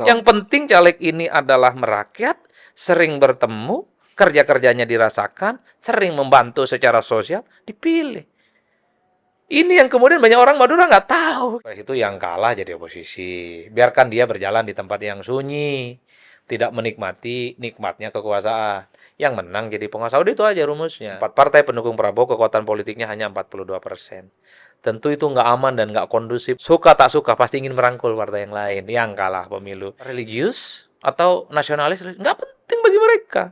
Yang penting caleg ini adalah merakyat, sering bertemu, kerja-kerjanya dirasakan, sering membantu secara sosial, dipilih. Ini yang kemudian banyak orang Madura nggak tahu. Itu yang kalah jadi oposisi. Biarkan dia berjalan di tempat yang sunyi. Tidak menikmati nikmatnya kekuasaan. Yang menang jadi penguasa. Udah itu aja rumusnya. 4 partai pendukung Prabowo, kekuatan politiknya hanya 42%. Tentu itu nggak aman dan nggak kondusif. Suka tak suka pasti ingin merangkul partai yang lain. Yang kalah pemilu. Religius atau nasionalis, nggak penting bagi mereka.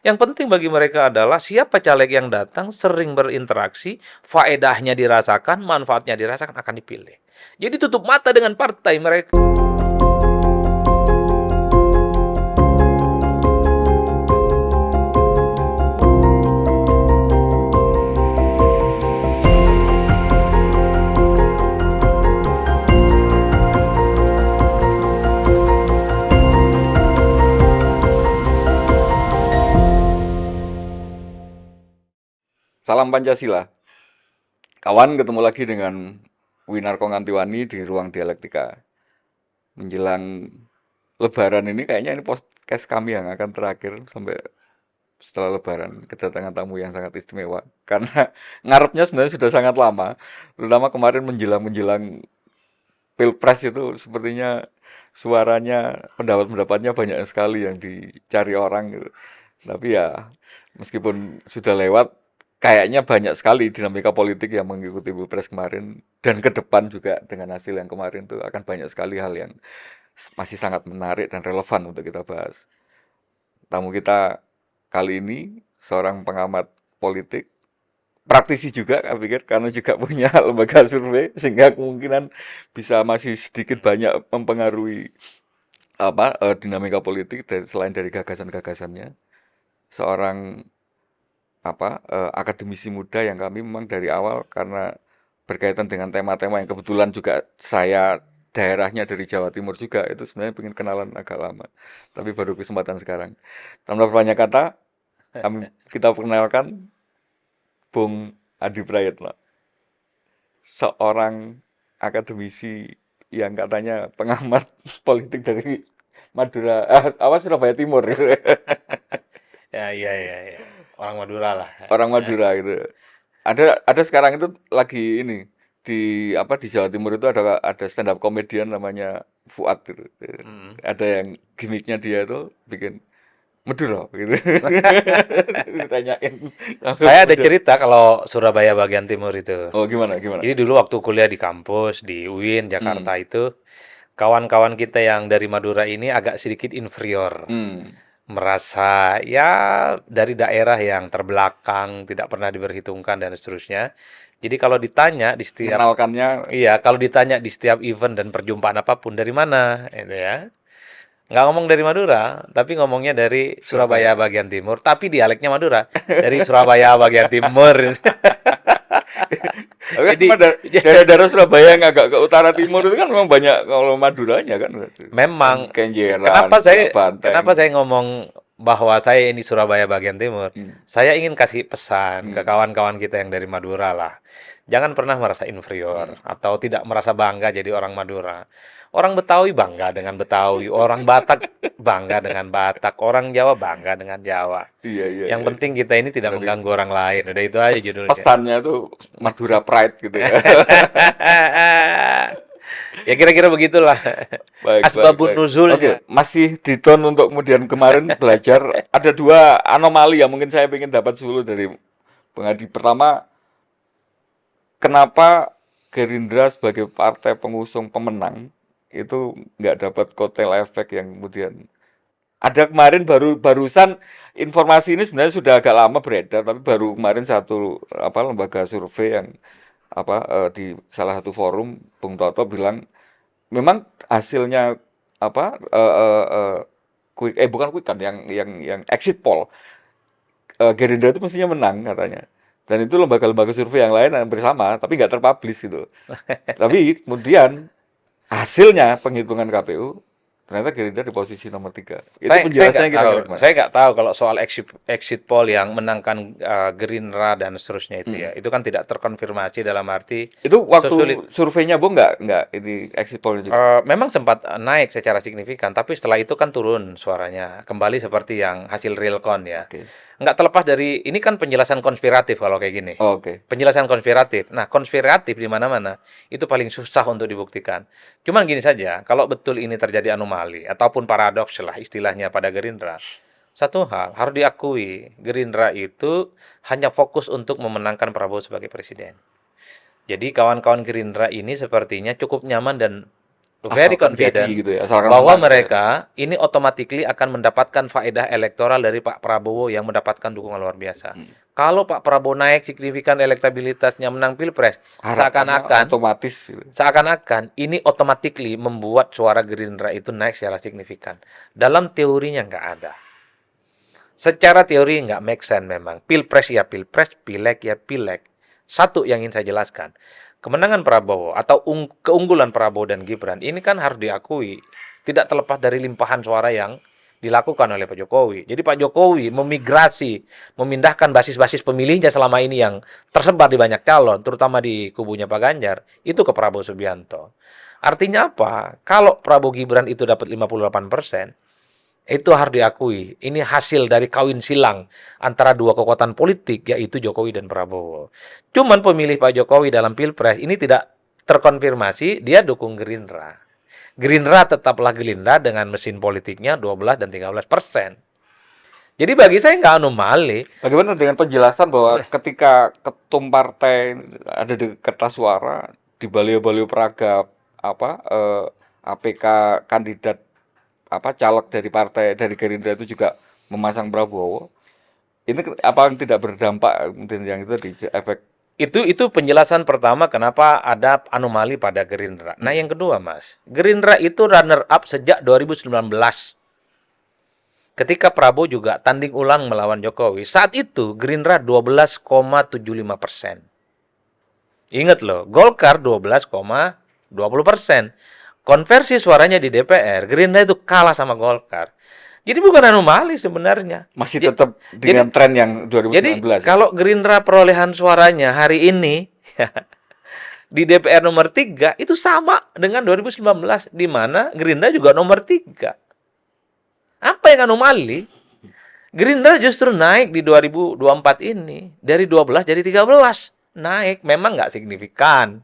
Yang penting bagi mereka adalah siapa caleg yang datang, sering berinteraksi, faedahnya dirasakan, manfaatnya dirasakan, akan dipilih. Jadi tutup mata dengan partai mereka. Salam Pancasila. Kawan, ketemu lagi dengan Winarko Ngantiwani di Ruang Dialektika. Menjelang Lebaran ini kayaknya ini podcast kami yang akan terakhir sampai setelah Lebaran, kedatangan tamu yang sangat istimewa. Karena ngarepnya sebenarnya sudah sangat lama, terutama kemarin menjelang Pilpres itu sepertinya suaranya, pendapat-pendapatnya banyak sekali yang dicari orang gitu. Tapi ya meskipun sudah lewat, kayaknya banyak sekali dinamika politik yang mengikuti Pilpres kemarin dan ke depan juga dengan hasil yang kemarin tuh akan banyak sekali hal yang masih sangat menarik dan relevan untuk kita bahas. Tamu kita kali ini seorang pengamat politik, praktisi juga, saya pikir, karena juga punya lembaga survei sehingga kemungkinan bisa masih sedikit banyak mempengaruhi dinamika politik selain dari gagasan-gagasannya. Seorang akademisi muda yang kami memang dari awal karena berkaitan dengan tema-tema yang kebetulan juga saya daerahnya dari Jawa Timur juga, itu sebenarnya pengen kenalan agak lama, tapi baru kesempatan sekarang. Tanpa banyak kata, kita perkenalkan Bung Adi Prayitno, seorang akademisi yang katanya pengamat politik dari Madura, Surabaya Timur gitu. Ya, iya, iya, iya. Orang Madura lah. Orang Madura gitu. Ada sekarang itu lagi ini di Jawa Timur itu ada stand up comedian namanya Fuad gitu. Hmm. Ada yang gimmicknya dia itu bikin Madura gitu. Ditanyain langsung Saya ada Madura. cerita kalau Surabaya bagian timur itu. Oh, gimana gimana? Jadi dulu waktu kuliah di kampus di UIN Hmm. Jakarta itu, kawan-kawan kita yang dari Madura ini agak sedikit inferior. Hmm. Merasa ya dari daerah yang terbelakang, tidak pernah diperhitungkan dan seterusnya. Jadi kalau ditanya di setiap Mengenalkannya iya, kalau ditanya di setiap event dan perjumpaan apapun dari mana, itu ya. Nggak ngomong dari Madura, tapi ngomongnya dari Surabaya Surabaya. bagian timur, tapi dialeknya Madura. Dari Surabaya bagian timur. Tapi kan Jadi daerah-daerah Surabaya yang agak ke utara timur itu kan memang banyak kalau Maduranya kan. memang Kenjeran, kenapa saya Banteng. kenapa saya ngomong bahwa saya ini Surabaya bagian timur? Hmm. Saya ingin kasih pesan ke Hmm. kawan-kawan kita yang dari Madura lah. Jangan pernah merasa inferior Hmm. atau tidak merasa bangga jadi orang Madura. Orang Betawi bangga dengan Betawi, orang Batak bangga dengan Batak, orang Jawa bangga dengan Jawa. Iya, iya, Yang iya, penting iya. kita ini tidak Benar itu. mengganggu orang lain. Udah itu aja judulnya. Pesannya tuh Madura Pride gitu ya. Ya kira-kira begitulah. Baik, baik, Asbabun baik. nuzulnya. Oke, masih di tone untuk kemudian kemarin belajar ada dua anomali yang mungkin saya ingin dapat dulu dari Bang Adi. Pertama, kenapa Gerindra sebagai partai pengusung pemenang itu nggak dapat kotel efek yang kemudian ada kemarin barusan informasi ini sebenarnya sudah agak lama beredar, tapi baru kemarin satu lembaga survei yang di salah satu forum Bung Toto bilang memang hasilnya apa bukan quick kan yang exit poll, Gerindra itu mestinya menang katanya. Dan itu lembaga-lembaga survei yang lain hampir sama, tapi nggak terpublish gitu. Tapi kemudian hasilnya penghitungan KPU Ternyata Gerindra di posisi nomor 3. Itu Saya penjelasannya nggak tahu. kira-kira gimana? Saya nggak tahu kalau soal exit poll yang menangkan Gerindra dan seterusnya itu ya. Mm. Itu kan tidak terkonfirmasi dalam arti Itu sesulit. waktu surveinya Bung nggak ini exit poll juga. Memang sempat naik secara signifikan, tapi setelah itu kan turun suaranya. Kembali seperti yang hasil real count ya. Oke. Nggak terlepas dari, ini kan penjelasan konspiratif kalau kayak gini. Oh, oke. Penjelasan konspiratif. Nah, konspiratif di mana-mana itu paling susah untuk dibuktikan. Cuman gini saja, kalau betul ini terjadi anomali ataupun paradoks lah istilahnya pada Gerindra, satu hal harus diakui, Gerindra itu hanya fokus untuk memenangkan Prabowo sebagai presiden. Jadi kawan-kawan Gerindra ini sepertinya cukup nyaman dan very Asalkan jadi confident gitu ya, asalkan bahwa menang gitu ya. mereka ini automatically akan mendapatkan faedah elektoral dari Pak Prabowo yang mendapatkan dukungan luar biasa. Hmm. Kalau Pak Prabowo naik signifikan elektabilitasnya menang Pilpres, Harapannya seakan-akan otomatis gitu. ini automatically membuat suara Gerindra itu naik secara signifikan. Dalam teorinya nggak ada. Secara teori nggak make sense memang. Pilpres ya Pilpres, Pileg ya Pileg. Satu yang ingin saya jelaskan. Kemenangan Prabowo atau keunggulan Prabowo dan Gibran ini kan harus diakui tidak terlepas dari limpahan suara yang dilakukan oleh Pak Jokowi. Jadi Pak Jokowi memigrasi, memindahkan basis-basis pemilihnya selama ini yang tersebar di banyak calon, terutama di kubunya Pak Ganjar, itu ke Prabowo Subianto. Artinya apa? Kalau Prabowo Gibran itu dapat 58%, itu harus diakui. Ini hasil dari kawin silang antara dua kekuatan politik, yaitu Jokowi dan Prabowo. Cuman pemilih Pak Jokowi dalam Pilpres ini tidak terkonfirmasi, dia dukung Gerindra. Gerindra tetaplah Gerindra dengan mesin politiknya 12 dan 13%. Jadi bagi saya nggak anomali. Bagaimana dengan penjelasan bahwa ketika ketum partai ada di kertas suara di baliho-baliho peraga APK kandidat caleg dari partai dari Gerindra itu juga memasang Prabowo. Ini apa yang tidak berdampak mungkin yang itu di efek Itu penjelasan pertama kenapa ada anomali pada Gerindra. Nah, yang kedua, Mas, Gerindra itu runner up sejak 2019. Ketika Prabowo juga tanding ulang melawan Jokowi. Saat itu Gerindra 12,75%. Ingat loh, Golkar 12,20%. Konversi suaranya di DPR, Gerindra itu kalah sama Golkar. Jadi bukan anomali sebenarnya. masih tetap dengan tren yang 2019. Jadi kalau Gerindra perolehan suaranya hari ini di DPR nomor 3 itu sama dengan 2019, di mana Gerindra juga nomor 3. Apa yang anomali? Gerindra justru naik di 2024 ini dari 12 jadi 13. Naik, memang nggak signifikan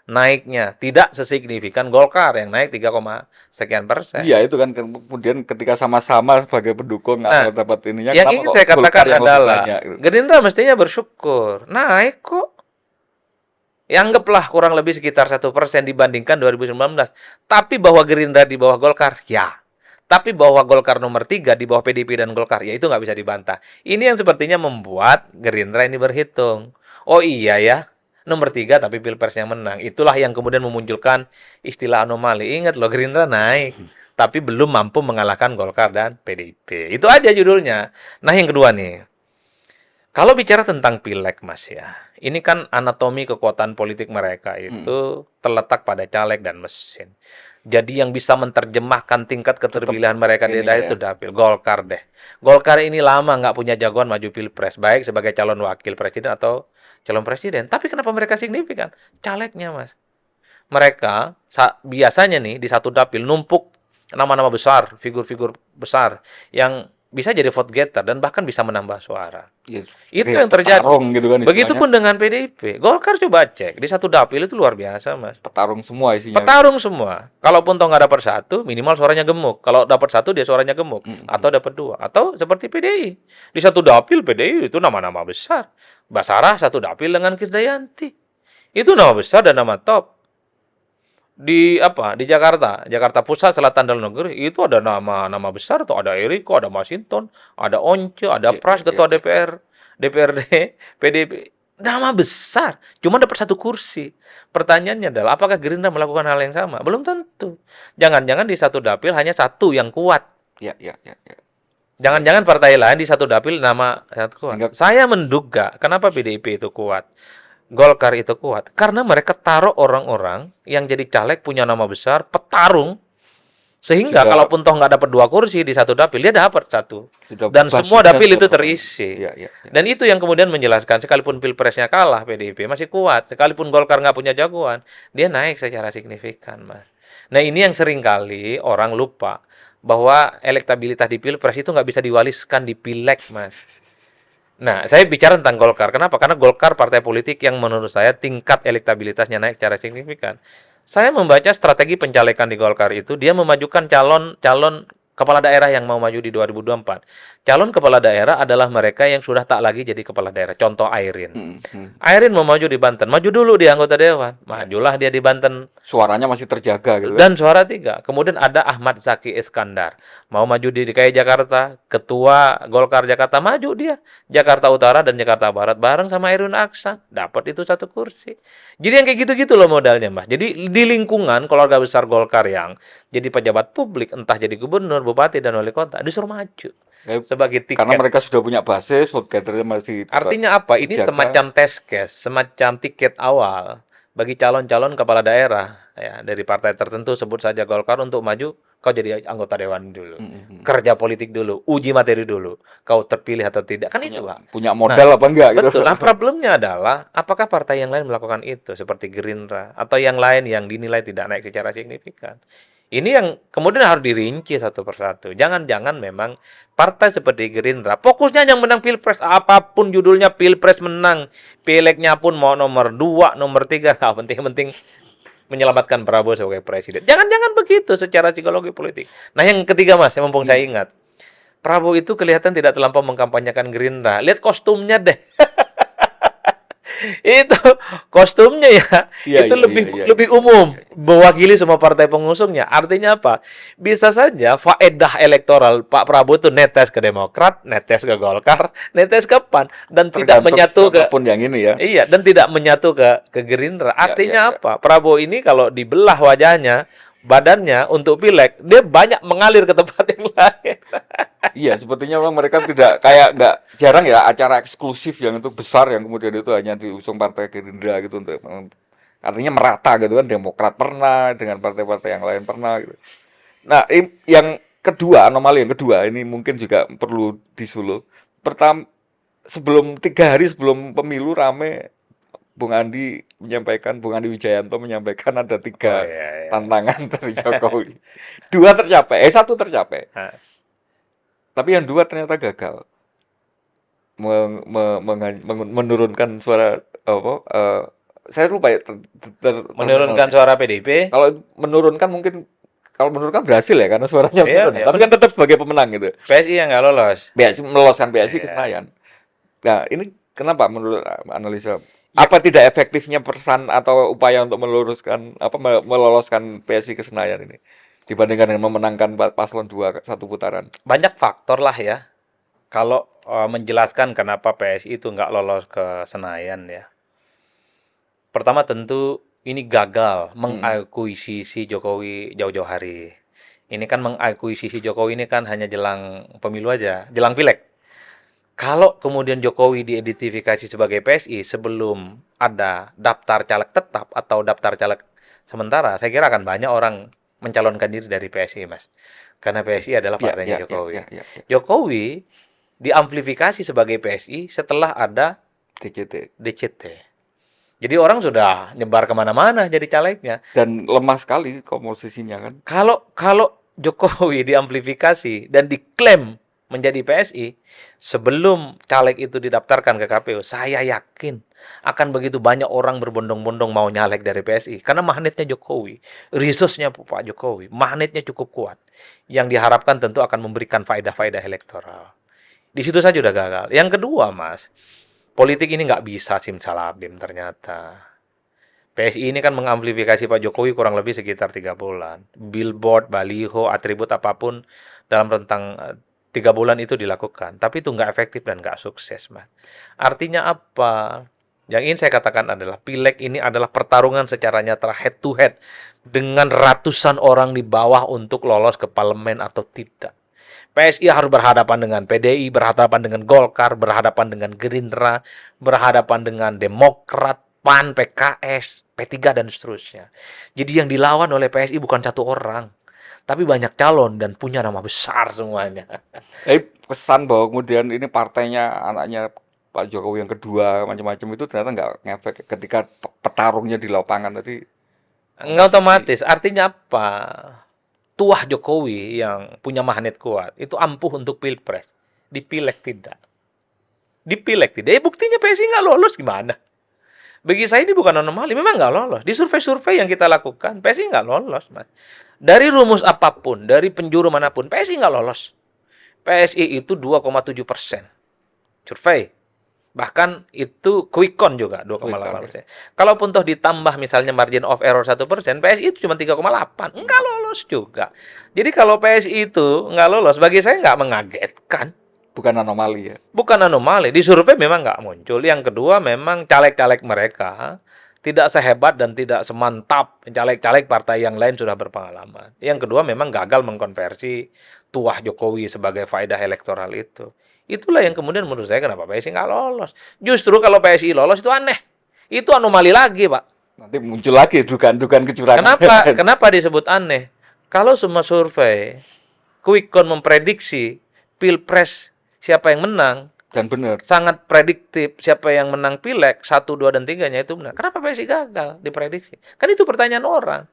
naiknya, tidak sesignifikan Golkar yang naik 3, sekian persen. Iya, itu kan kemudian ketika sama-sama sebagai pendukung Nah, atau dapat ininya, yang kenapa ingin kok saya Golkar katakan yang lebih adalah banyak gitu? Gerindra mestinya bersyukur, naik kok. Ya, anggaplah kurang lebih sekitar 1% dibandingkan 2019. Tapi bahwa Gerindra di bawah Golkar, ya. Tapi bahwa Golkar nomor 3 di bawah PDIP dan Golkar, ya itu nggak bisa dibantah. Ini yang sepertinya membuat Gerindra ini berhitung. Oh iya ya, nomor 3 tapi Pilpres yang menang. Itulah yang kemudian memunculkan istilah anomali. Ingat loh, Gerindra naik, tapi belum mampu mengalahkan Golkar dan PDIP. Itu aja judulnya. Nah, yang kedua nih. Kalau bicara tentang Pileg, Mas ya, ini kan anatomi kekuatan politik mereka itu terletak pada caleg dan mesin. Jadi yang bisa menerjemahkan tingkat keterpilihan mereka di daerah itu dapil. Golkar deh. Golkar ini lama nggak punya jagoan maju Pilpres, baik sebagai calon wakil presiden atau calon presiden. Tapi kenapa mereka signifikan? Calegnya, Mas. Mereka biasanya nih di satu dapil numpuk nama-nama besar, figur-figur besar yang bisa jadi vote getter dan bahkan bisa menambah suara. Ya, Itu kayak yang terjadi. petarung gitu kan istilahnya. Begitupun dengan PDIP. Golkar coba cek, di satu dapil itu luar biasa, Mas. Petarung semua isinya. Petarung semua. Kalaupun toh nggak dapat satu, minimal suaranya gemuk. Kalau dapat satu, dia suaranya gemuk. Atau dapat dua. Atau seperti PDI. Di satu dapil PDI itu nama-nama besar. Basarah satu dapil dengan Krisdayanti. Itu nama besar dan nama top. Di Jakarta Pusat, Selatan dan Negeri itu ada nama besar tuh, ada Eriko, ada Masinton, ada Once, ada Pras, ketua DPRD PDIP, nama besar, cuma dapat satu kursi. Pertanyaannya adalah apakah Gerindra melakukan hal yang sama? Belum tentu. Jangan-jangan di satu dapil hanya satu yang kuat. Ya. Jangan-jangan partai lain di satu dapil nama satu kuat. Saya menduga kenapa PDIP itu kuat, Golkar itu kuat, karena mereka taruh orang-orang yang jadi caleg punya nama besar, petarung, Sehingga Sudah kalaupun toh nggak dapat 2 kursi di satu dapil, dia dapat satu. sudah Dan semua basisnya dapil sudah itu firm. terisi. Iya, iya, iya. Dan itu yang kemudian menjelaskan, sekalipun pilpresnya kalah PDIP masih kuat. Sekalipun Golkar nggak punya jagoan, dia naik secara signifikan, Mas. Nah ini yang sering kali orang lupa, bahwa elektabilitas di pilpres itu nggak bisa diwariskan di pileg, Mas. Nah, saya bicara tentang Golkar. Kenapa? Karena Golkar partai politik yang menurut saya tingkat elektabilitasnya naik secara signifikan. Saya membaca strategi pencalekan di Golkar itu, dia memajukan calon-calon kepala daerah yang mau maju di 2024. Calon kepala daerah adalah mereka yang sudah tak lagi jadi kepala daerah. Contoh Airin. Hmm, hmm. Airin mau maju di Banten. Maju dulu dia anggota dewan. Ya. Majulah dia di Banten. Suaranya masih terjaga gitu kan. Dan suara 3. Kemudian ada Ahmad Zaki Iskandar. Mau maju di DKI Jakarta. Ketua Golkar Jakarta. Maju dia. Jakarta Utara dan Jakarta Barat. Bareng sama Irun Aksa. Dapat itu 1 kursi. Jadi yang kayak gitu-gitu loh modalnya, Mbak. Jadi di lingkungan keluarga besar Golkar yang jadi pejabat publik. Entah jadi gubernur, bupati, dan wali kota. Disuruh maju. Ya, Sebagai tiket. karena mereka sudah punya basis, vote gathernya masih Artinya apa? Ini terjaga. semacam test case, semacam tiket awal bagi calon-calon kepala daerah ya dari partai tertentu, sebut saja Golkar, untuk maju. Kau jadi anggota dewan dulu, kerja politik dulu, uji materi dulu, kau terpilih atau tidak, kan itu Pak. Punya modal apa enggak gitu. Betul. Nah, problemnya adalah apakah partai yang lain melakukan itu seperti Gerindra atau yang lain yang dinilai tidak naik secara signifikan. Ini yang kemudian harus dirinci satu persatu. Jangan-jangan memang partai seperti Gerindra fokusnya yang menang pilpres, apapun judulnya pilpres menang, pilegnya pun mau nomor 2, nomor 3, nggak penting-penting menyelamatkan Prabowo sebagai presiden. Jangan-jangan begitu secara psikologi politik. Nah yang ketiga Mas, mumpung saya ingat, Prabowo itu kelihatan tidak terlampau mengkampanyekan Gerindra. Lihat kostumnya deh. Itu kostumnya ya, Iya, itu iya, lebih iya, iya. lebih umum, mewakili semua partai pengusungnya. Artinya apa? Bisa saja faedah elektoral Pak Prabowo itu netes ke Demokrat, netes ke Golkar, netes ke PAN, dan tidak Tergantung menyatu ke siapapun yang ini ya. iya, dan tidak menyatu ke Gerindra. Artinya ya. apa? Prabowo ini kalau dibelah wajahnya, badannya untuk pileg, dia banyak mengalir ke tempat yang lain. Iya, sepertinya memang mereka tidak kayak nggak jarang ya acara eksklusif yang itu besar yang kemudian itu hanya diusung partai Gerindra gitu untuk artinya merata gitu kan. Demokrat pernah dengan partai-partai yang lain pernah gitu. Nah, yang kedua, anomali yang kedua ini mungkin juga perlu disuluh. Pertama, 3 hari sebelum pemilu rame Bung Andi Wijayanto menyampaikan ada 3 Oh, iya. tantangan dari Jokowi. 2 tercapai, 1 tercapai. Tapi yang 2 ternyata gagal. Menurunkan suara apa? Saya lupa ya. Menurunkan suara PDIP. Kalau menurunkan berhasil ya karena suaranya Iya, turun. iya, Tapi kan tetap sebagai pemenang gitu. PSI yang nggak lolos. Meloloskan PSI ke Iya. Senayan. Nah, ini kenapa menurut analisa? Apa tidak efektifnya pesan atau upaya untuk meloloskan PSI ke Senayan ini dibandingkan dengan memenangkan paslon 2 1 putaran? Banyak faktor lah ya. Kalau menjelaskan kenapa PSI itu nggak lolos ke Senayan ya. Pertama tentu ini gagal mengakuisisi Jokowi jauh-jauh hari. Ini kan mengakuisisi Jokowi ini kan hanya jelang pemilu aja, jelang pileg. Kalau kemudian Jokowi diidentifikasi sebagai PSI sebelum ada daftar caleg tetap atau daftar caleg sementara, saya kira akan banyak orang mencalonkan diri dari PSI, Mas. Karena PSI adalah partainya Jokowi. Jokowi diamplifikasi sebagai PSI setelah ada DCT. Jadi orang sudah nyebar kemana-mana jadi calegnya. Dan lemah sekali komposisinya kan. Kalau Jokowi diamplifikasi dan diklaim menjadi PSI sebelum caleg itu didaftarkan ke KPU, saya yakin akan begitu banyak orang berbondong-bondong mau nyalek dari PSI karena magnetnya Jokowi, resource-nya Pak Jokowi, magnetnya cukup kuat. Yang diharapkan tentu akan memberikan faedah-faedah elektoral. Di situ saja udah gagal. Yang kedua, Mas, politik ini nggak bisa simsalabim ternyata. PSI ini kan mengamplifikasi Pak Jokowi kurang lebih sekitar 3 bulan. Billboard, baliho, atribut apapun dalam rentang 3 bulan itu dilakukan. Tapi itu nggak efektif dan nggak sukses, Mas. Artinya apa? Yang ingin saya katakan adalah pileg ini adalah pertarungan secara nyata head to head dengan ratusan orang di bawah untuk lolos ke parlemen atau tidak. PSI harus berhadapan dengan PDI, berhadapan dengan Golkar, berhadapan dengan Gerindra, berhadapan dengan Demokrat, PAN, PKS, P3 dan seterusnya. Jadi yang dilawan oleh PSI bukan 1 orang, tapi banyak calon dan punya nama besar semuanya. Kesan bahwa kemudian ini partainya anaknya Pak Jokowi yang kedua macam-macam itu ternyata nggak ngefek ketika petarungnya di lapangan tadi. Nggak otomatis. Artinya apa? Tuah Jokowi yang punya magnet kuat itu ampuh untuk pilpres. Di pileg tidak. Di pileg tidak. Buktinya PSI nggak lolos gimana? Bagi saya ini bukan anomali. Memang nggak lolos. Di survei-survei yang kita lakukan, PSI nggak lolos, Mas. Dari rumus apapun, dari penjuru manapun, PSI nggak lolos. PSI itu 2,7% survei. Bahkan itu quick count juga 2,8%. Kalaupun toh ditambah misalnya margin of error 1%, PSI itu cuma 3,8. Enggak lolos juga. Jadi kalau PSI itu nggak lolos, bagi saya nggak mengagetkan. Bukan anomali ya. Bukan anomali. Di survei memang nggak muncul. Yang kedua memang caleg-caleg mereka tidak sehebat dan tidak semantap caleg-caleg partai yang lain sudah berpengalaman. Yang kedua memang gagal mengkonversi tuah Jokowi sebagai faedah elektoral itu. Itulah yang kemudian menurut saya kenapa PSI nggak lolos. Justru kalau PSI lolos itu aneh. Itu anomali lagi, Pak. Nanti muncul lagi dugaan-dugaan kecurangan. Kenapa disebut aneh? Kalau semua survei quick count memprediksi pilpres siapa yang menang, dan benar. sangat prediktif siapa yang menang pileg 1, 2, dan 3-nya itu benar. Kenapa PSI gagal diprediksi? Kan itu pertanyaan orang.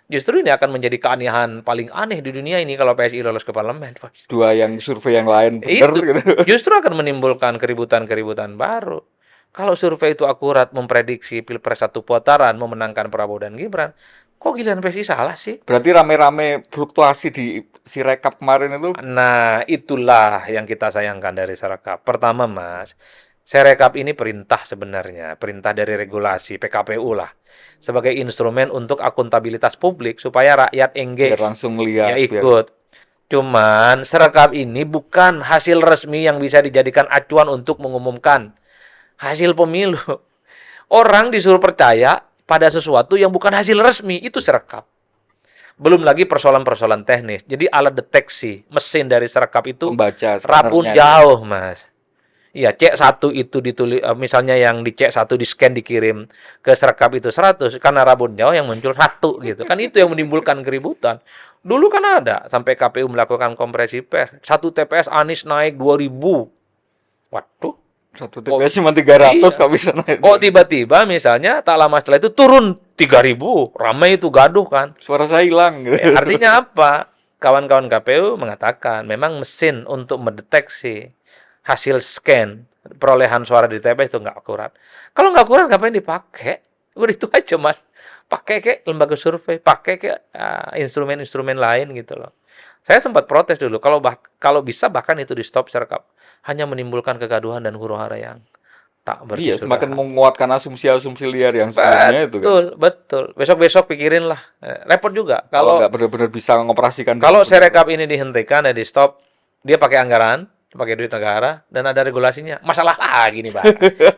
Justru ini akan menjadi keanehan paling aneh di dunia ini kalau PSI lolos ke parlemen. Dua yang survei yang lain benar Itu gitu. justru akan menimbulkan keributan-keributan baru. Kalau survei itu akurat memprediksi pilpres 1 putaran memenangkan Prabowo dan Gibran, kok giliran PSI salah sih? Berarti rame-rame fluktuasi di Sirekap kemarin itu. Nah, itulah yang kita sayangkan dari Sirekap. Pertama, Mas, Sirekap ini perintah sebenarnya, perintah dari regulasi PKPU lah, sebagai instrumen untuk akuntabilitas publik supaya rakyat engage, Biar langsung melihat. ya ikut. Cuman Sirekap ini bukan hasil resmi yang bisa dijadikan acuan untuk mengumumkan hasil pemilu. Orang disuruh percaya pada sesuatu yang bukan hasil resmi, itu Sirekap. Belum lagi persoalan-persoalan teknis. Jadi alat deteksi mesin dari Sirekap itu Membaca rapun scannernya. jauh, Mas. Iya, C1 itu ditulis, misalnya yang di C1 di scan dikirim ke Sirekap itu 100, karena rabun jauh yang muncul 1 gitu. Kan itu yang menimbulkan keributan. Dulu kan ada sampai KPU melakukan kompresi pers. 1 TPS Anies naik 2000. Waduh. Satu TPS cuma 300 Iya. kok bisa naik. Kok tiba-tiba misalnya tak lama setelah itu turun 3000. Ramai itu gaduh kan. Suara saya hilang gitu. Artinya apa? Kawan-kawan KPU mengatakan memang mesin untuk mendeteksi hasil scan perolehan suara di TPS itu nggak akurat. Kalau nggak akurat ngapain dipakai? Udah itu aja, Mas. Pakai ke lembaga survei, pakai ke instrumen-instrumen lain gitu loh. Saya sempat protes dulu kalau bisa bahkan itu di stop Sirekap. Hanya menimbulkan kegaduhan dan huru-hara yang tak Iya, berkesudahan. semakin menguatkan asumsi-asumsi liar yang sebelumnya itu kan. Betul. Besok-besok pikirin lah. Repot juga. Kalau Kalau nggak benar-benar bisa mengoperasikan. Sirekap ini dihentikan ya di stop, dia pakai anggaran, pakai duit negara, dan ada regulasinya. Masalah lagi nih, Pak.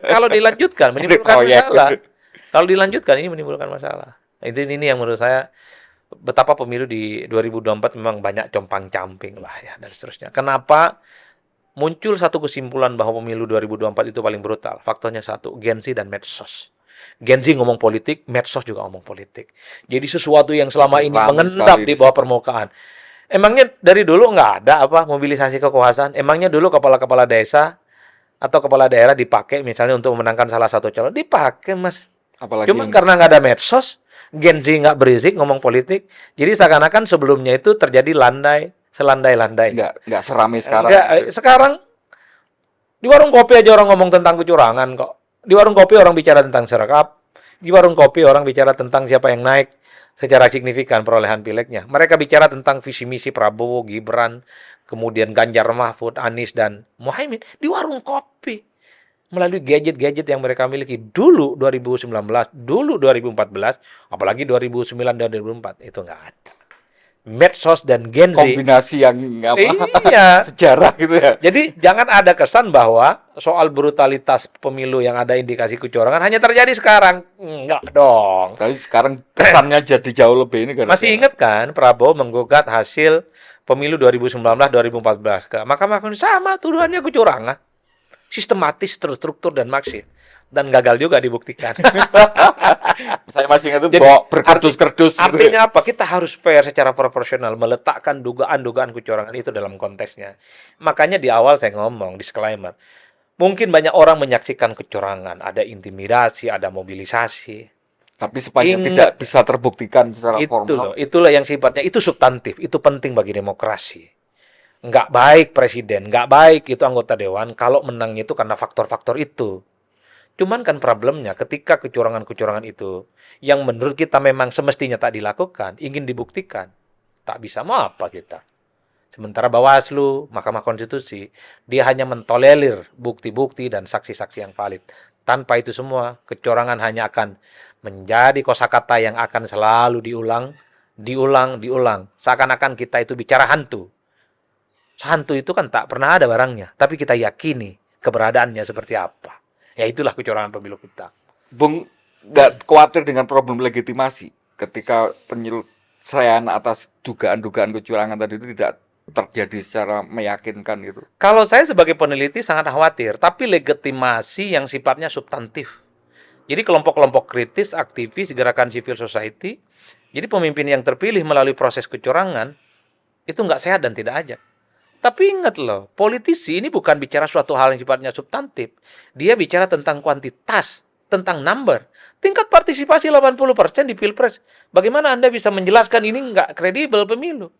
Kalau dilanjutkan menimbulkan proyek. masalah. Kalau dilanjutkan ini menimbulkan masalah. Ini yang menurut saya betapa pemilu di 2024 memang banyak compang-camping lah ya dan seterusnya. Kenapa muncul satu kesimpulan bahwa pemilu 2024 itu paling brutal? Faktornya satu, Gen Z dan medsos. Gen Z ngomong politik, medsos juga ngomong politik. Jadi sesuatu yang selama ini Ramai mengendap sekali di bawah permukaan. Emangnya dari dulu nggak ada apa mobilisasi kekuasaan? Emangnya dulu kepala-kepala desa atau kepala daerah dipakai misalnya untuk memenangkan salah satu calon? Dipakai, Mas. Apalagi Cuma karena nggak ada medsos, Gen Z nggak berisik ngomong politik, jadi seakan-akan sebelumnya itu terjadi selandai-landai. nggak seramai sekarang. Nggak, sekarang di warung kopi aja orang ngomong tentang kecurangan kok. Di warung kopi orang bicara tentang Sirekap, di warung kopi orang bicara tentang siapa yang naik secara signifikan perolehan pilegnya. Mereka bicara tentang visi misi Prabowo, Gibran, kemudian Ganjar Mahfud, Anies, dan Muhaimin di warung kopi. Melalui gadget-gadget yang mereka miliki dulu 2019, dulu 2014, apalagi 2009 dan 2004 itu nggak ada. Medsos dan Gen Z. Kombinasi yang Iya. sejarah gitu ya. Jadi jangan ada kesan bahwa soal brutalitas pemilu yang ada indikasi kecurangan hanya terjadi sekarang. Enggak dong. Tapi sekarang kesannya jadi jauh lebih ini kan. Masih ingat kan Prabowo menggugat hasil pemilu 2019-2014 ke Mahkamah Konstitusi, sama tuduhannya kecurangan. Sistematis, terstruktur, dan masif. Dan gagal juga dibuktikan. Saya masih ingat itu Jadi, bawa berkerdus-kerdus gitu. Artinya apa? Kita harus fair secara proporsional, meletakkan dugaan-dugaan kecurangan itu dalam konteksnya. Makanya di awal saya ngomong, disclaimer, mungkin banyak orang menyaksikan kecurangan, ada intimidasi, ada mobilisasi. Tapi sepanjang Ingat, tidak bisa terbuktikan secara formal. itulah yang sifatnya, itu substantif, itu penting bagi demokrasi. Nggak baik presiden, nggak baik itu anggota dewan kalau menangnya itu karena faktor-faktor itu. Cuman kan problemnya ketika kecurangan-kecurangan itu yang menurut kita memang semestinya tak dilakukan, ingin dibuktikan, tak bisa, mau apa kita? Sementara Bawaslu, Mahkamah Konstitusi, dia hanya mentolerir bukti-bukti dan saksi-saksi yang valid. Tanpa itu semua, kecurangan hanya akan menjadi kosakata yang akan selalu diulang, diulang. Seakan-akan kita itu bicara hantu. Hantu itu kan tak pernah ada barangnya, tapi kita yakini keberadaannya seperti apa. Ya itulah kecurangan pemilu kita. Bung nggak khawatir dengan problem legitimasi ketika penyelesaian atas dugaan-dugaan kecurangan tadi itu tidak terjadi secara meyakinkan gitu. Kalau saya sebagai peneliti sangat khawatir, tapi legitimasi yang sifatnya substantif. Jadi kelompok-kelompok kritis, aktivis, gerakan civil society, jadi pemimpin yang terpilih melalui proses kecurangan, itu nggak sehat dan tidak ajak. Tapi ingat loh, politisi ini bukan bicara suatu hal yang sifatnya substantif. Dia bicara tentang kuantitas, tentang number. Tingkat partisipasi 80% di Pilpres. Bagaimana Anda bisa menjelaskan ini nggak kredibel pemilu?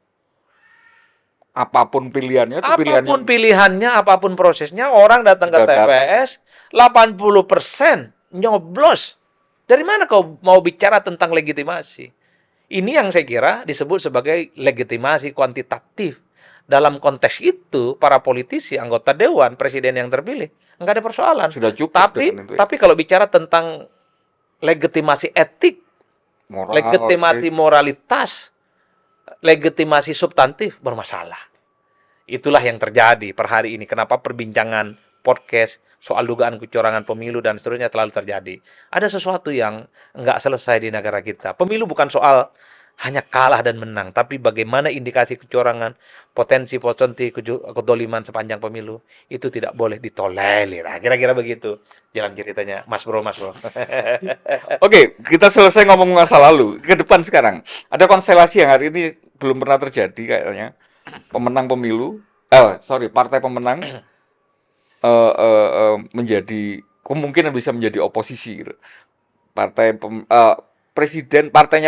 Apapun pilihannya itu Apapun pilihannya, apapun prosesnya, orang datang ke TPS, 80% nyoblos. Dari mana kau mau bicara tentang legitimasi? Ini yang saya kira disebut sebagai legitimasi kuantitatif. Dalam konteks itu, para politisi, anggota dewan, presiden yang terpilih, nggak ada persoalan. Sudah cukup Tapi, dengan itu ya. tapi kalau bicara tentang legitimasi etik, Moral, legitimasi moralitas, legitimasi substantif, bermasalah. Itulah yang terjadi per hari ini. Kenapa perbincangan podcast soal dugaan kecurangan pemilu dan seterusnya selalu terjadi. Ada sesuatu yang nggak selesai di negara kita. Pemilu bukan soal hanya kalah dan menang, tapi bagaimana indikasi kecurangan, potensi kedoliman sepanjang pemilu, itu tidak boleh ditolerir. Nah, kira-kira begitu jalan ceritanya, Mas Bro. Oke, kita selesai ngomong masa lalu. Ke depan sekarang. Ada konstelasi yang hari ini belum pernah terjadi kayaknya. Pemenang pemilu, partai pemenang menjadi kemungkinan bisa menjadi oposisi gitu. Partainya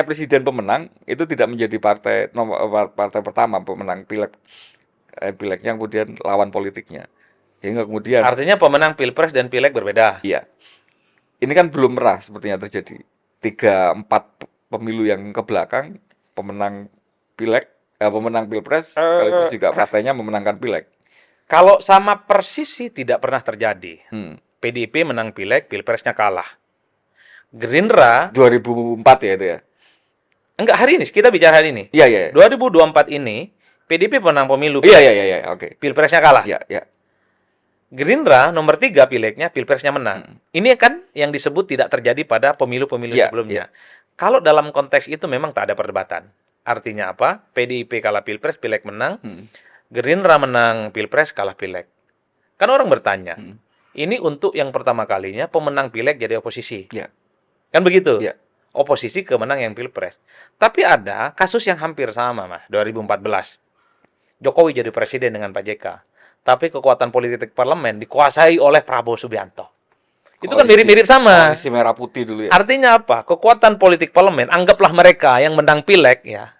presiden pemenang itu tidak menjadi partai pertama pemenang pileknya, kemudian lawan politiknya. Hingga kemudian Artinya pemenang Pilpres dan Pileg berbeda. iya. Ini kan belum pernah sepertinya terjadi. 3-4 pemilu yang ke belakang pemenang pemenang Pilpres sekaligus juga partainya memenangkan Pileg. Kalau sama persis sih tidak pernah terjadi. PDIP menang Pileg, Pilpresnya kalah. Gerindra 2004 ya itu ya. enggak, hari ini, kita bicara hari ini. Iya. 2024 ini PDIP menang pemilu. Iya, oke. Pilpresnya kalah. Iya. Gerindra nomor 3 Pilegnya, Pilpresnya menang. Ini kan yang disebut tidak terjadi pada pemilu-pemilu sebelumnya. Kalau dalam konteks itu memang tak ada perdebatan. Artinya apa? PDIP kalah Pilpres, Pileg menang. Gerindra menang Pilpres, kalah Pileg. Kan orang bertanya, ini untuk yang pertama kalinya pemenang Pileg jadi oposisi. Iya. Kan begitu? Iya. Oposisi kemenang yang Pilpres. Tapi ada kasus yang hampir sama, Mas. 2014. Jokowi jadi presiden dengan Pak JK. Tapi kekuatan politik parlemen dikuasai oleh Prabowo Subianto. Itu kan mirip-mirip sama. Koalisi merah putih dulu ya. Artinya apa? Kekuatan politik parlemen, anggaplah mereka yang menang Pileg ya.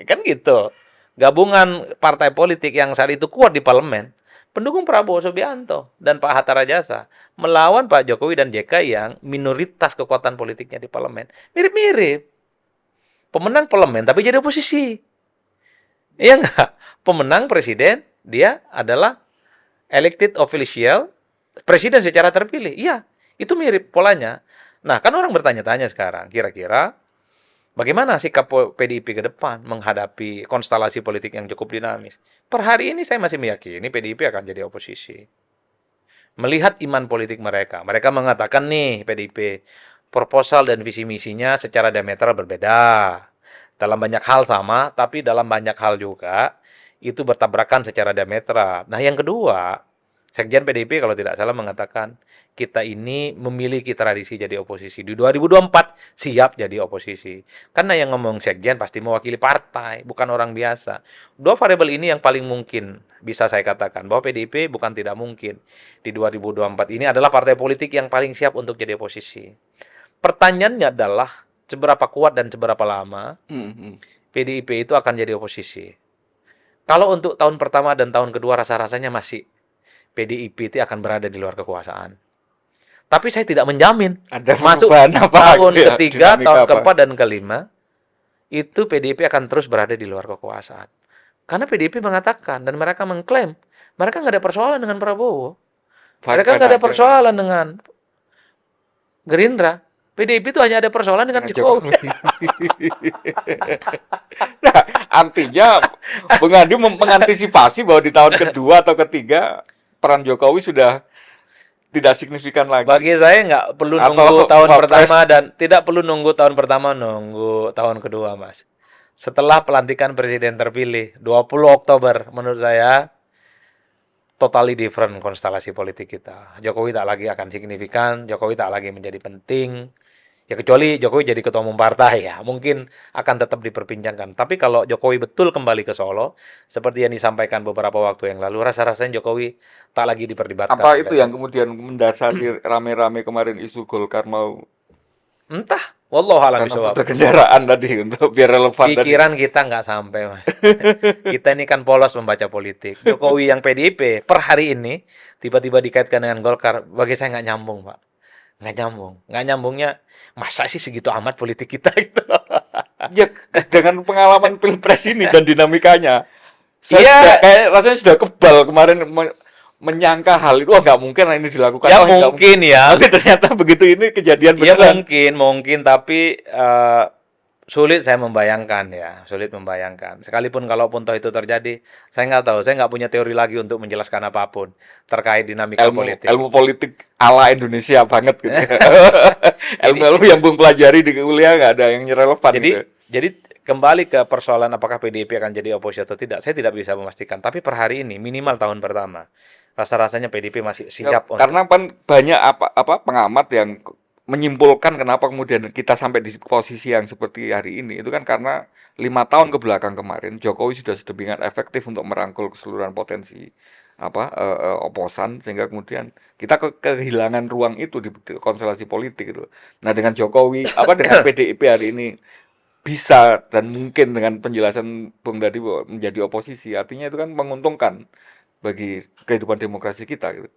Kan gitu. Gabungan partai politik yang saat itu kuat di parlemen, pendukung Prabowo Subianto dan Pak Hatta Rajasa melawan Pak Jokowi dan JK yang minoritas kekuatan politiknya di parlemen. Mirip-mirip. Pemenang parlemen tapi jadi oposisi. Iya enggak? Pemenang presiden, dia adalah elected official, presiden secara terpilih. Iya, itu mirip polanya. Nah, kan orang bertanya-tanya sekarang, kira-kira bagaimana sikap PDIP ke depan menghadapi konstelasi politik yang cukup dinamis? Per hari ini saya masih meyakini PDIP akan jadi oposisi. Melihat iman politik mereka mengatakan nih PDIP, proposal dan visi misinya secara diametral berbeda. Dalam banyak hal sama, tapi dalam banyak hal juga itu bertabrakan secara diametral. Nah, yang kedua, Sekjen PDIP kalau tidak salah mengatakan, kita ini memiliki tradisi jadi oposisi. Di 2024 siap jadi oposisi. Karena yang ngomong sekjen pasti mewakili partai, bukan orang biasa. Dua variabel ini yang paling mungkin bisa saya katakan bahwa PDIP bukan tidak mungkin di 2024 ini adalah partai politik yang paling siap untuk jadi oposisi. Pertanyaannya adalah seberapa kuat dan seberapa lama PDIP itu akan jadi oposisi. Kalau untuk tahun pertama dan tahun kedua rasa-rasanya masih PDIP itu akan berada di luar kekuasaan. Tapi saya tidak menjamin Ada masuk perubahan apa tahun gitu ya, ketiga, dinamika tahun apa? keempat, dan kelima, itu PDIP akan terus berada di luar kekuasaan. Karena PDIP mengatakan dan mereka mengklaim, mereka nggak ada persoalan dengan Prabowo. Mereka Fine-fine nggak ada aja. persoalan dengan Gerindra. PDIP itu hanya ada persoalan dengan Dengan Jokowi. Nah, artinya Bung Andi mengantisipasi bahwa di tahun kedua atau ketiga peran Jokowi sudah tidak signifikan lagi. Bagi saya nggak perlu Atau nunggu tahun Wapres. pertama dan tidak perlu nunggu tahun pertama, nunggu tahun kedua, Mas. Setelah pelantikan presiden terpilih 20 Oktober, menurut saya totally different konstelasi politik kita. Jokowi tak lagi akan signifikan, Jokowi tak lagi menjadi penting. Ya kecuali Jokowi jadi ketua umum partai ya, mungkin akan tetap diperbincangkan. Tapi kalau Jokowi betul kembali ke Solo, seperti yang disampaikan beberapa waktu yang lalu, rasa-rasanya Jokowi tak lagi diperdebatkan. Apa itu yang kemudian mendasari rame-rame kemarin isu Golkar mau Entah, wallahualam karena bishawab. butuh kendaraan tadi untuk biar relevan tadi. Pikiran kita nggak sampai, Mas. Kita ini kan polos membaca politik. Jokowi yang PDIP per hari ini tiba-tiba dikaitkan dengan Golkar, bagi saya nggak nyambung, Pak. Nggak nyambung. Nggak nyambungnya, masa sih segitu amat politik kita gitu. Ya, dengan pengalaman Pilpres ini dan dinamikanya, saya Iya. sudah, kayak rasanya sudah kebal kemarin menyangka hal itu, wah nggak mungkin ini dilakukan. Ya Wah, nggak mungkin ya. Tapi ternyata begitu ini kejadian Ya beneran. mungkin, tapi sulit saya membayangkan ya, sulit membayangkan. Sekalipun kalaupun toh itu terjadi, saya nggak tahu, saya nggak punya teori lagi untuk menjelaskan apapun terkait dinamika politik. Ilmu politik ala Indonesia banget gitu. Ilmu yang Bung pelajari di kuliah nggak ada yang relevan gitu. Jadi kembali ke persoalan apakah PDIP akan jadi oposisi atau tidak, saya tidak bisa memastikan. Tapi per hari ini minimal tahun pertama, rasa-rasanya PDIP masih siap untuk Karena kan banyak apa pengamat yang menyimpulkan kenapa kemudian kita sampai di posisi yang seperti hari ini itu kan karena 5 tahun ke belakang kemarin Jokowi sudah sedemikian efektif untuk merangkul keseluruhan potensi oposan sehingga kemudian kita kehilangan ruang itu di konstelasi politik itu. Nah dengan Jokowi dengan PDIP hari ini bisa dan mungkin dengan penjelasan Bung tadi bahwa menjadi oposisi artinya itu kan menguntungkan bagi kehidupan demokrasi kita gitu.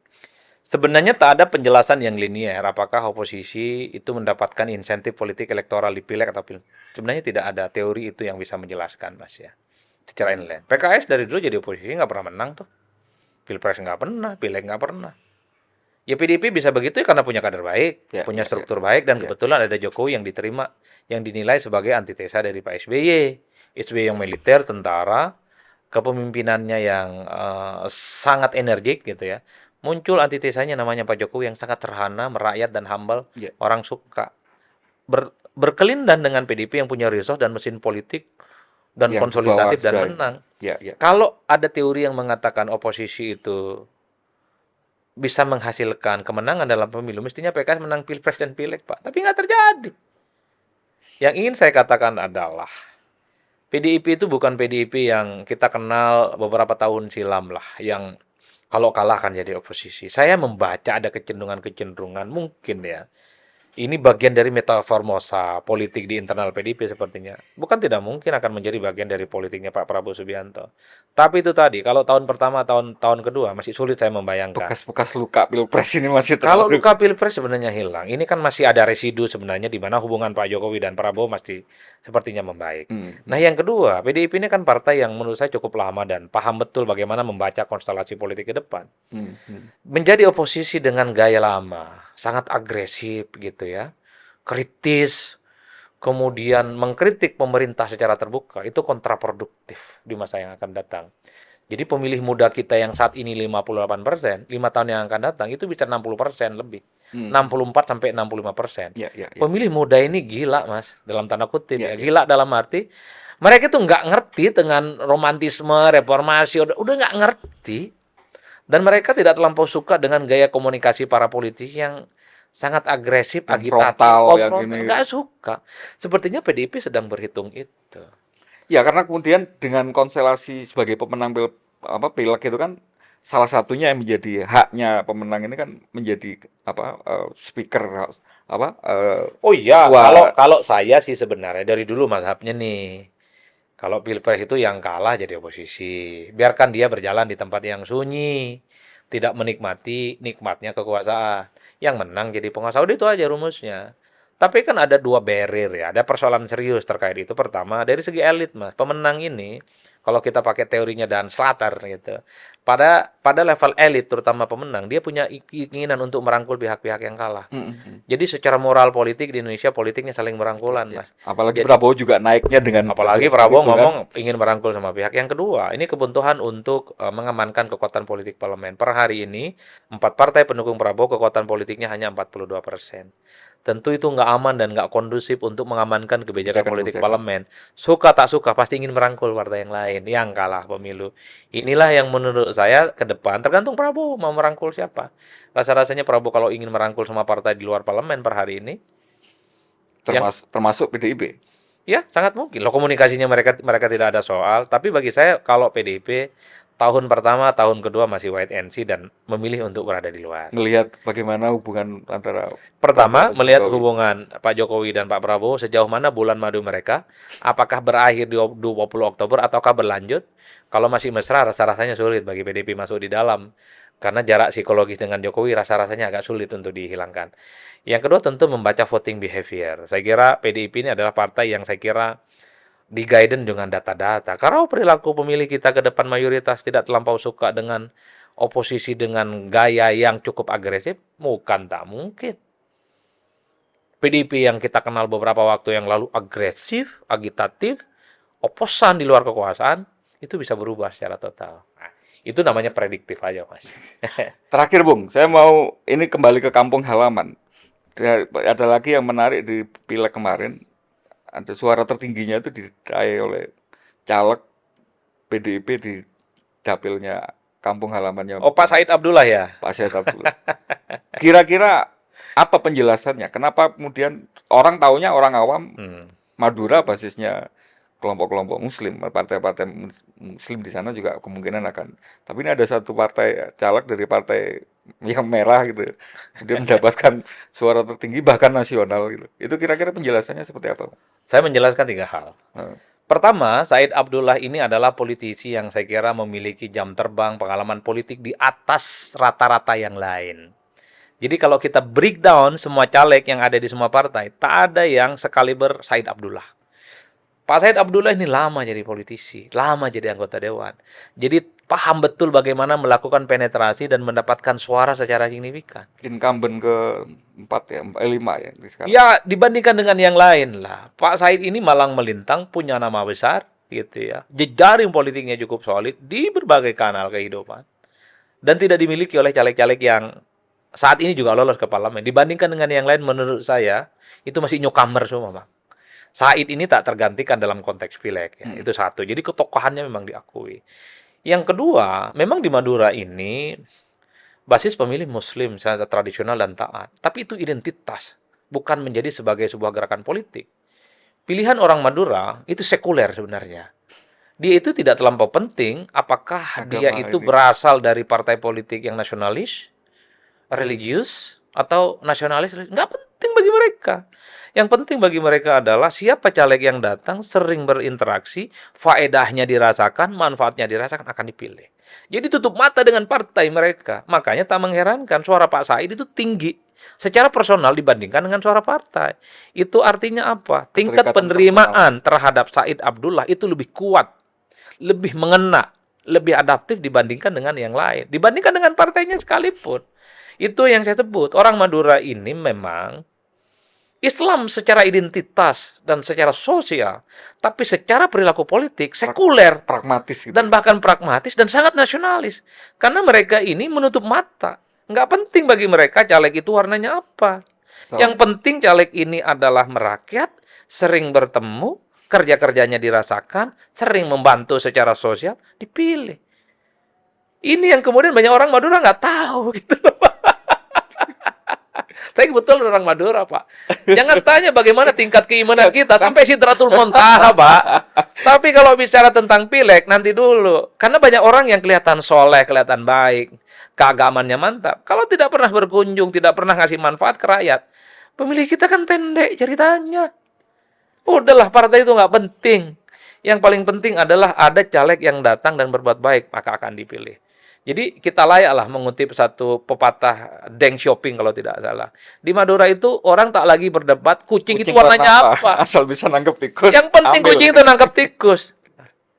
Sebenarnya tak ada penjelasan yang linier apakah oposisi itu mendapatkan insentif politik elektoral di pileg atau pilek. Sebenarnya tidak ada teori itu yang bisa menjelaskan, Mas ya. Secara inline. PKS dari dulu jadi oposisi nggak pernah menang tuh. Pilpres nggak pernah, pileg nggak pernah. Ya PDIP bisa begitu ya karena punya kader baik, punya struktur baik, dan kebetulan ada Jokowi yang diterima, yang dinilai sebagai antitesa dari Pak SBY. SBY yang militer, tentara, kepemimpinannya yang sangat energik gitu ya. Muncul antitesanya namanya Pak Jokowi yang sangat terhana, merakyat dan humble. Orang suka. Berkelindan dengan PDIP yang punya resource dan mesin politik dan Yang konsolidatif bawah dan sudah. menang. Ya. Kalau ada teori yang mengatakan oposisi itu bisa menghasilkan kemenangan dalam pemilu, mestinya PKS menang Pilpres dan Pileg, Pak. Tapi nggak terjadi. Yang ingin saya katakan adalah PDIP itu bukan PDIP yang kita kenal beberapa tahun silam lah, yang kalau kalah akan jadi oposisi. Saya membaca ada kecenderungan mungkin ya. Ini bagian dari metamorfosa politik di internal PDIP sepertinya. Bukan tidak mungkin akan menjadi bagian dari politiknya Pak Prabowo Subianto. Tapi itu tadi, kalau tahun pertama, tahun kedua masih sulit saya membayangkan. Bekas-bekas luka Pilpres ini masih Kalau terlalu. luka Pilpres sebenarnya hilang. Ini kan masih ada residu sebenarnya di mana hubungan Pak Jokowi dan Prabowo masih sepertinya membaik. Nah, yang kedua, PDIP ini kan partai yang menurut saya cukup lama dan paham betul bagaimana membaca konstelasi politik ke depan. Menjadi oposisi dengan gaya lama, sangat agresif gitu ya, kritis, kemudian mengkritik pemerintah secara terbuka, itu kontraproduktif di masa yang akan datang. Jadi pemilih muda kita yang saat ini 58%, 5 tahun yang akan datang itu bisa 60% lebih. 64 sampai 65%. Pemilih muda ini gila, Mas, dalam tanda kutip ya. Gila dalam arti mereka tuh nggak ngerti dengan romantisme, reformasi, udah nggak ngerti. Dan mereka tidak terlampau suka dengan gaya komunikasi para politisi yang sangat agresif, Yang agitatif, frontal, yang konfrontal. ini. Nggak suka. Sepertinya PDIP sedang berhitung itu. Ya karena kemudian dengan konstelasi sebagai pemenang pileg itu kan salah satunya yang menjadi haknya pemenang ini kan menjadi speaker Oh iya, ketua. kalau saya sih sebenarnya dari dulu mazhabnya nih. Kalau pilpres itu yang kalah jadi oposisi. Biarkan dia berjalan di tempat yang sunyi. Tidak menikmati nikmatnya kekuasaan. Yang menang jadi penguasa. Udah itu aja rumusnya. Tapi kan ada dua barrier ya. Ada persoalan serius terkait itu. Pertama, dari segi elit, Mas. Pemenang ini, kalau kita pakai teorinya dan Slater gitu. Pada level elit, terutama pemenang, dia punya keinginan untuk merangkul pihak-pihak yang kalah. Mm, mm, mm. Jadi secara moral politik di Indonesia, politiknya saling merangkulan, Ya. Mas. Apalagi Jadi, Prabowo juga naiknya dengan apalagi agresif Prabowo itu kan. ngomong ingin merangkul sama pihak. Yang kedua, ini kebutuhan untuk mengamankan kekuatan politik parlemen. Per hari ini, 4 partai pendukung Prabowo kekuatan politiknya hanya 42%. Tentu itu nggak aman dan nggak kondusif untuk mengamankan kebijakan politik Kebijakan-kebijakan. parlemen. Suka tak suka pasti ingin merangkul partai yang lain yang kalah pemilu. Inilah yang menurut saya ke depan tergantung Prabowo mau merangkul siapa. Rasa-rasanya Prabowo kalau ingin merangkul sama partai di luar parlemen per hari ini, yang Termasuk PDIP. ya, sangat mungkin. Loh, komunikasinya mereka mereka tidak ada soal. Tapi bagi saya kalau PDIP tahun pertama, tahun kedua masih wait and see dan memilih untuk berada di luar. Ngelihat bagaimana hubungan antara Prabowo Pertama, dan melihat Jokowi. hubungan Pak Jokowi dan Pak Prabowo sejauh mana bulan madu mereka, apakah berakhir di 20 Oktober ataukah berlanjut? Kalau masih mesra, rasa-rasanya sulit bagi PDIP masuk di dalam. Karena jarak psikologis dengan Jokowi rasa-rasanya agak sulit untuk dihilangkan. Yang kedua tentu membaca voting behavior. Saya kira PDIP ini adalah partai yang saya kira di-guidance dengan data-data. Kalau perilaku pemilih kita ke depan mayoritas tidak terlampau suka dengan oposisi dengan gaya yang cukup agresif, bukan tak mungkin. PDIP yang kita kenal beberapa waktu yang lalu agresif, agitatif, oposan di luar kekuasaan, itu bisa berubah secara total. Nah, itu namanya prediktif aja, Mas. Terakhir, Bung, saya mau ini kembali ke kampung halaman. Ada lagi yang menarik di pileg kemarin. Ada suara tertingginya itu diraih oleh caleg PDIP di dapilnya kampung halamannya Oh, Pak Said Abdullah ya? Pak Syed Abdullah. Kira-kira apa penjelasannya? Kenapa kemudian orang taunya orang awam Hmm. Madura basisnya kelompok-kelompok Muslim, partai-partai Muslim di sana juga kemungkinan akan. Tapi ini ada satu partai caleg dari partai yang merah gitu, kemudian mendapatkan suara tertinggi bahkan nasional gitu. Itu kira-kira penjelasannya seperti apa? Saya menjelaskan 3 hal. Nah, Pertama, Said Abdullah ini adalah politisi yang saya kira memiliki jam terbang, pengalaman politik di atas rata-rata yang lain. Jadi kalau kita breakdown semua caleg yang ada di semua partai, tak ada yang sekaliber Said Abdullah. Pak Said Abdullah ini lama jadi politisi, lama jadi anggota dewan. Jadi paham betul bagaimana melakukan penetrasi dan mendapatkan suara secara signifikan. incumbent ke 4 ya, 5 ya di sekarang. Ya, dibandingkan dengan yang lain lah. Pak Said ini malang melintang, punya nama besar, gitu ya. Jejaring politiknya cukup solid di berbagai kanal kehidupan. Dan tidak dimiliki oleh caleg-caleg yang saat ini juga lolos ke parlemen. Dibandingkan dengan yang lain, menurut saya, itu masih newcomer semua, Bang. Said ini tak tergantikan dalam konteks pileg, ya. Itu satu. Jadi ketokohannya memang diakui. Yang kedua, memang di Madura ini basis pemilih Muslim secara tradisional dan taat. Tapi itu identitas, bukan menjadi sebagai sebuah gerakan politik. Pilihan orang Madura itu sekuler sebenarnya. Dia itu tidak terlampau penting apakah dia Agama itu ini. berasal dari partai politik yang nasionalis, religius, atau nasionalis. Nggak penting bagi mereka. Yang penting bagi mereka adalah siapa caleg yang datang, sering berinteraksi, faedahnya dirasakan, manfaatnya dirasakan, akan dipilih. Jadi tutup mata dengan partai mereka. Makanya tak mengherankan suara Pak Said itu tinggi secara personal dibandingkan dengan suara partai. Itu artinya apa? Tingkat Keterikatan penerimaan terhadap Said Abdullah itu lebih kuat, lebih mengena, lebih adaptif dibandingkan dengan yang lain. Dibandingkan dengan partainya sekalipun. Itu yang saya sebut. Orang Madura ini memang Islam secara identitas dan secara sosial, tapi secara perilaku politik sekuler pragmatis gitu. dan bahkan pragmatis dan sangat nasionalis. Karena mereka ini menutup mata. Nggak penting bagi mereka caleg itu warnanya apa. So, Yang penting caleg ini adalah merakyat, sering bertemu, kerja-kerjanya dirasakan, sering membantu secara sosial, dipilih. Ini yang kemudian banyak orang Madura nggak tahu gitu. Saya kebetulan orang Madura, Pak. Jangan tanya bagaimana tingkat keimanan kita sampai Sidratul Muntaha, Pak. Tapi kalau bicara tentang pileg, nanti dulu. Karena banyak orang yang kelihatan soleh, kelihatan baik, keagamannya mantap. Kalau tidak pernah berkunjung, tidak pernah ngasih manfaat ke rakyat, pemilih kita kan pendek ceritanya. Udahlah, partai itu nggak penting. Yang paling penting adalah ada caleg yang datang dan berbuat baik, maka akan dipilih. Jadi kita layaklah mengutip satu pepatah Deng Xiaoping kalau tidak salah. Di Madura itu orang tak lagi berdebat kucing itu warnanya apa. Asal bisa nangkep tikus. Yang penting ambil. kucing itu nangkap tikus.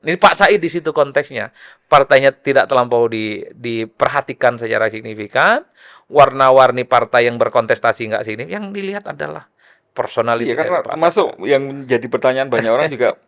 Ini Pak Said di situ konteksnya. Partainya tidak terlampau diperhatikan secara signifikan. Warna-warni partai yang berkontestasi nggak signifikan. Yang dilihat adalah personality Iya, karena dari Pak termasuk Said. yang menjadi pertanyaan banyak orang juga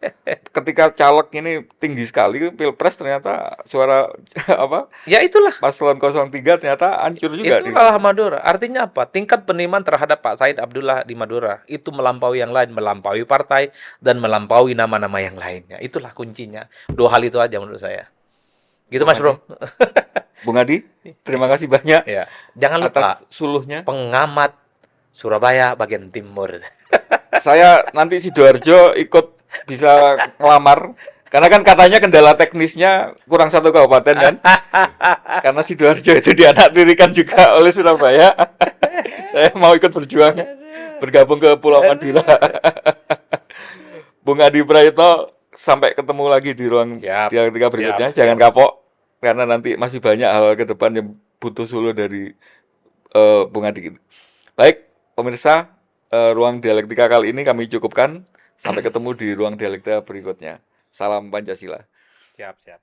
ketika caleg ini tinggi sekali, Pilpres ternyata suara apa Ya itulah. paslon 03 ternyata hancur juga Itu kalah Madura. Artinya apa? Tingkat penerimaan terhadap Pak Said Abdullah di Madura itu melampaui yang lain, melampaui partai dan melampaui nama-nama yang lainnya. Itulah kuncinya. Dua hal itu aja menurut saya. Gitu Mas Bro. Bung Adi, terima kasih banyak Ya. Jangan lupa atas suluhnya. pengamat Surabaya bagian timur. Saya nanti Sidoarjo ikut bisa ngelamar karena kan katanya kendala teknisnya kurang satu kabupaten kan. Karena Sidoarjo itu dianaktirikan juga oleh Surabaya. Saya mau ikut berjuang bergabung ke Pulau Madura. Bung Adi Praetno, sampai ketemu lagi di ruang Siap, dialektika berikutnya. siap, Jangan siap. kapok karena nanti masih banyak hal ke depan yang butuh suluh dari Bung Adi. Baik, pemirsa, ruang dialektika kali ini kami cukupkan. Sampai ketemu di ruang dialektika berikutnya. Salam Pancasila. Siap, siap.